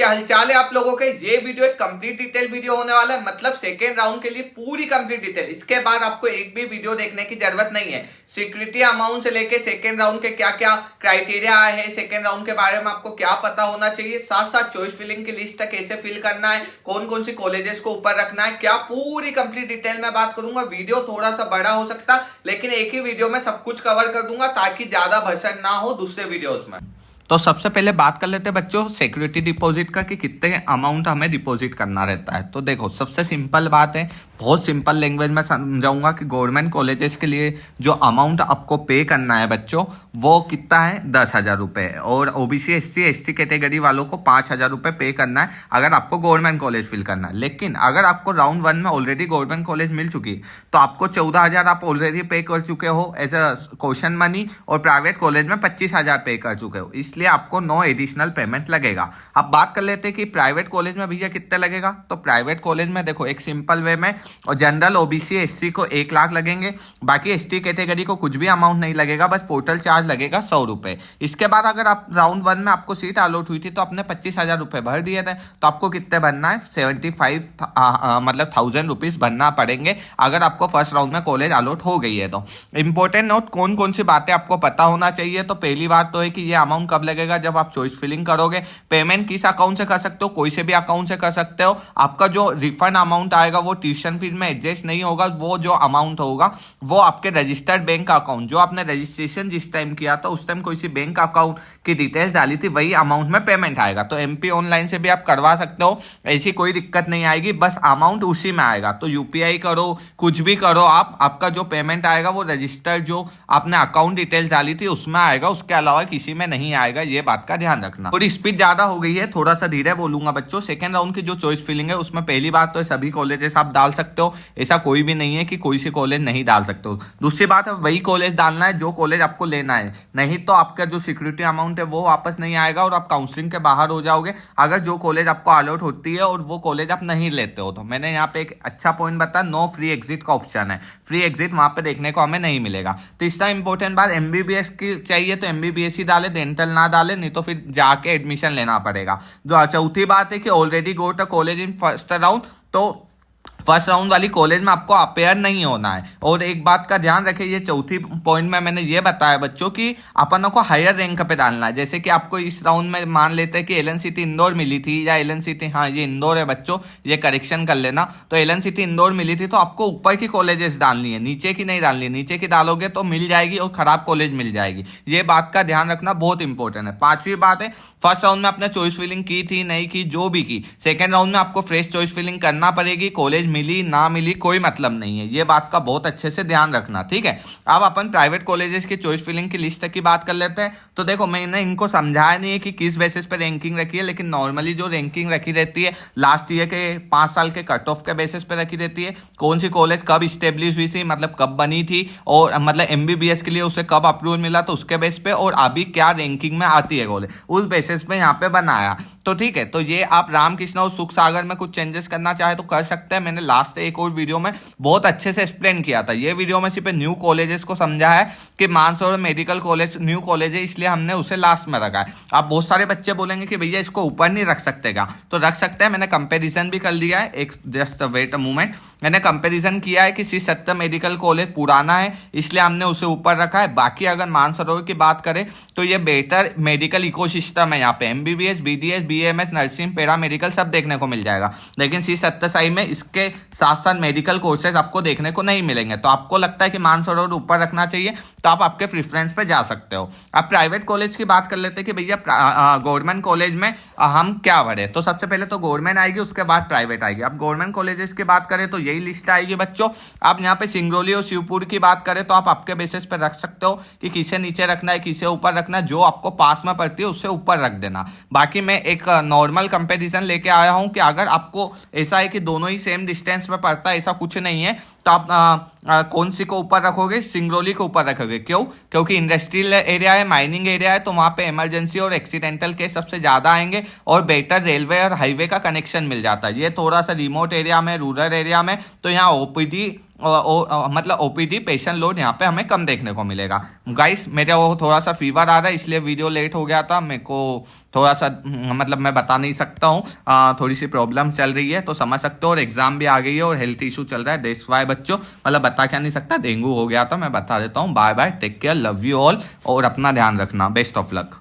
क्या हालचाल है आप लोगों के। ये वीडियो एक कंप्लीट डिटेल वीडियो होने वाला है, मतलब सेकेंड राउंड के लिए पूरी कंप्लीट डिटेल। इसके बाद आपको एक भी वीडियो देखने की जरूरत नहीं है। सिक्योरिटी अमाउंट से लेके सेकेंड राउंड के क्या क्या क्राइटेरिया है, सेकेंड राउंड के बारे में आपको क्या पता होना चाहिए, साथ साथ चॉइस फिलिंग की लिस्ट कैसे फिल करना है, कौन कौन सी कॉलेजेस को ऊपर रखना है, क्या पूरी कंप्लीट डिटेल में बात करूंगा। वीडियो थोड़ा सा बड़ा हो सकता, लेकिन एक ही वीडियो में सब कुछ कवर कर दूंगा ताकि ज्यादा भसड़ ना हो दूसरे वीडियोस में। तो सबसे पहले बात कर लेते हैं बच्चों सिक्योरिटी डिपॉजिट का कि कितने अमाउंट हमें डिपॉजिट करना रहता है। तो देखो सबसे सिंपल बात है, बहुत सिंपल लैंग्वेज में समझाऊंगा कि गवर्नमेंट कॉलेजेस के लिए जो अमाउंट आपको पे करना है बच्चों वो कितना है, 10,000 रुपये। और ओबीसी एससी कैटेगरी वालों को 5,000 रुपये पे करना है अगर आपको गवर्नमेंट कॉलेज फिल करना है। लेकिन अगर आपको राउंड 1 में ऑलरेडी गवर्नमेंट कॉलेज मिल चुकी तो आपको 14,000 आप ऑलरेडी पे कर चुके हो एज अ क्वेश्चन मनी, और प्राइवेट कॉलेज में 25,000 पे कर चुके हो, इसलिए आपको नो एडिशनल पेमेंट लगेगा। अब बात कर लेते हैं कि प्राइवेट कॉलेज में भैया कितने लगेगा। तो प्राइवेट कॉलेज में देखो एक सिंपल वे में, और जनरल ओबीसी एससी को 1 लाख लगेंगे, बाकी एसटी कैटेगरी को कुछ भी अमाउंट नहीं लगेगा, बस पोर्टल चार्ज लगेगा 100 रुपए। इसके बाद अगर आप राउंड 1 में आपको सीट अलॉट हुई थी तो आपने 25,000 रुपए भर दिए थे, तो आपको कितने भरना है, 75 मतलब 1000 रुपीज भरना पड़ेंगे अगर आपको फर्स्ट राउंड में कॉलेज अलॉट हो गई है। तो इंपॉर्टेंट नोट, कौन कौन सी बातें आपको पता होना चाहिए। तो पहली बात तो है कि ये अमाउंट कब लगेगा, जब आप चॉइस फिलिंग करोगे। पेमेंट किस अकाउंट से कर सकते हो, कोई से भी अकाउंट से कर सकते हो। आपका जो रिफंड अमाउंट आएगा वो ट्यूशन फीस में एडजस्ट नहीं होगा, वो जो अमाउंट होगा वो आपके रजिस्टर्ड बैंक अकाउंट, जो आपने रजिस्ट्रेशन जिस टाइम किया था उस टाइम कोई सी बैंक अकाउंट की डिटेल्स डाली थी, वही अमाउंट में पेमेंट आएगा। तो एमपी ऑनलाइन से भी आप करवा सकते हो, ऐसी कोई दिक्कत नहीं आएगी, बस अमाउंट उसी में आएगा। तो यूपीआई करो, कुछ भी करो आप, आपका जो पेमेंट आएगा वो रजिस्टर्ड जो आपने अकाउंट डिटेल्स डाली थी उसमें आएगा, उसके अलावा किसी में नहीं आएगा, ये बात का ध्यान रखना। और स्पीड ज्यादा हो गई है, थोड़ा सा धीरे बोलूंगा बच्चों। सेकंड राउंड की जो चॉइस फिलिंग है उसमें पहली बात तो सभी कॉलेजेस आप डाल सकते हो, ऐसा कोई भी नहीं है कि कोई सी कॉलेज नहीं डाल सकते हो। दूसरी बात है वही कॉलेज डालना है जो कॉलेज आपको लेना है, नहीं तो आपका जो सिक्योरिटी अमाउंट है वो वापस नहीं आएगा और आप काउंसलिंग के बाहर हो जाओगे अगर जो कॉलेज आपको अलॉट होती है और वो कॉलेज आप नहीं लेते हो। तो मैंने यहाँ पे एक अच्छा पॉइंट बताया, नो फ्री एग्जिट का ऑप्शन है, फ्री एग्जिट वहां पे देखने को हमें नहीं मिलेगा। तीसरा इंपॉर्टेंट बात, एमबीबीएस की चाहिए तो एमबीबीएस ही डाले, डेंटल ना डाले, नहीं तो फिर जाके एडमिशन लेना पड़ेगा। जो चौथी बात है कि already got a college in first round, तो फर्स्ट राउंड वाली कॉलेज में आपको अपेयर नहीं होना है। और एक बात का ध्यान रखिए, ये चौथी पॉइंट में मैंने ये बताया बच्चों कि अपन को हायर रैंक पे डालना है। जैसे कि आपको इस राउंड में मान लेते हैं कि एलन सिटी इंदौर मिली थी, या एलन सिटी, हाँ ये इंदौर है बच्चों, ये करेक्शन कर लेना। तो एलन सिटी इंदौर मिली थी तो आपको ऊपर की कॉलेजेस डालनी है, नीचे की नहीं डालनी है। नीचे की डालोगे तो मिल जाएगी और खराब कॉलेज मिल जाएगी, ये बात का ध्यान रखना बहुत इंपॉर्टेंट है। पांचवी बात है, फर्स्ट राउंड में आपने चॉइस फिलिंग की थी नहीं की, जो भी की, सेकेंड राउंड में आपको फ्रेश चॉइस फिलिंग करना पड़ेगी। कॉलेज मिली ना मिली कोई मतलब नहीं है, ये बात का बहुत अच्छे से ध्यान रखना, ठीक है। अब अपन प्राइवेट कॉलेजेस की चॉइस फिलिंग की लिस्ट की बात कर लेते हैं। तो देखो मैंने इनको समझाया नहीं है कि किस बेसिस पे रैंकिंग रखी है, लेकिन नॉर्मली जो रैंकिंग रखी रहती है लास्ट ईयर के 5 साल के कट ऑफ के बेसिस पे रखी रहती है। कौन सी कॉलेज कब स्टेब्लिश हुई थी, मतलब कब बनी थी, और मतलब एमबीबीएस के लिए उसे कब अप्रूवल मिला, तो उसके बेस पे, और अभी क्या रैंकिंग में आती है कॉलेज, उस बेसिस पे यहाँ पे बनाया। तो ठीक है, तो ये आप रामकृष्ण और सुख सागर में कुछ चेंजेस करना चाहे तो कर सकते हैं। मैंने लास्ट एक और वीडियो में बहुत अच्छे से एक्सप्लेन किया था। ये वीडियो में सिर्फ न्यू कॉलेजेस को समझा है कि Mansarovar medical college new college है, इसलिए हमने उसे लास्ट में रखा है। अब बहुत सारे बच्चे बोलेंगे कि भैया इसको ऊपर नहीं रख सकते क्या, तो रख सकते हैं। मैंने कंपेरिजन भी कर लिया है, एक जस्ट वेट अ मोमेंट, मैंने कंपेरिजन किया है कि श्री सत्य मेडिकल कॉलेज पुराना है इसलिए हमने उसे ऊपर रखा है। बाकी अगर मानसरोवर की बात करें तो ये बेटर मेडिकल इकोसिस्टम है, यहाँ पे MBBS, BDS, BMS, nursing, paramedical सब देखने को मिल जाएगा। लेकिन श्री सत्य साई में इसके साथ साथ मेडिकल कोर्सेज आपको देखने को नहीं मिलेंगे। तो आपको लगता है कि मानसरोवर ऊपर रखना चाहिए तो आप आपके प्रेफरेंस पे जा सकते हो। अब प्राइवेट कॉलेज की बात कर लेते हैं कि भैया गवर्नमेंट कॉलेज में हम क्या भरे। तो सबसे पहले तो गवर्नमेंट आएगी, उसके बाद प्राइवेट आएगी। अब गवर्नमेंट कॉलेजेस की बात करें तो यही लिस्ट आएगी बच्चों। आप यहाँ पे सिंगरौली और शिवपुर की बात करें तो आप आपके बेसिस पे रख सकते हो कि किसे नीचे रखना है, किसे ऊपर रखना है, जो आपको पास में पड़ती है उससे ऊपर रख देना। बाकी मैं एक नॉर्मल कंपैरिजन लेके आया हूँ कि अगर आपको ऐसा है कि दोनों ही सेम डिस्टेंस में पड़ता है, ऐसा कुछ नहीं है, तो आप कौन सी को ऊपर रखोगे, सिंगरौली को ऊपर रखोगे। क्यों? क्योंकि इंडस्ट्रियल एरिया है, माइनिंग एरिया है, तो वहाँ पे इमरजेंसी और एक्सीडेंटल केस सबसे ज़्यादा आएंगे, और बेटर रेलवे और हाईवे का कनेक्शन मिल जाता है। ये थोड़ा सा रिमोट एरिया में, रूरल एरिया में, तो यहाँ ओपीडी मतलब ओपीडी पेशेंट लोड यहाँ पे हमें कम देखने को मिलेगा। गाइस मेरे वो थोड़ा सा फीवर आ रहा है इसलिए वीडियो लेट हो गया था, मेरे को थोड़ा सा मतलब मैं बता नहीं सकता हूँ, थोड़ी सी प्रॉब्लम चल रही है तो समझ सकते हो, और एग्जाम भी आ गई है और हेल्थ इशू चल रहा है, दैट्स व्हाई बच्चों, मतलब बता क्या नहीं सकता, डेंगू हो गया था, मैं बता देता हूँ। Bye bye, take care, love you all, और अपना ध्यान रखना, बेस्ट ऑफ लक।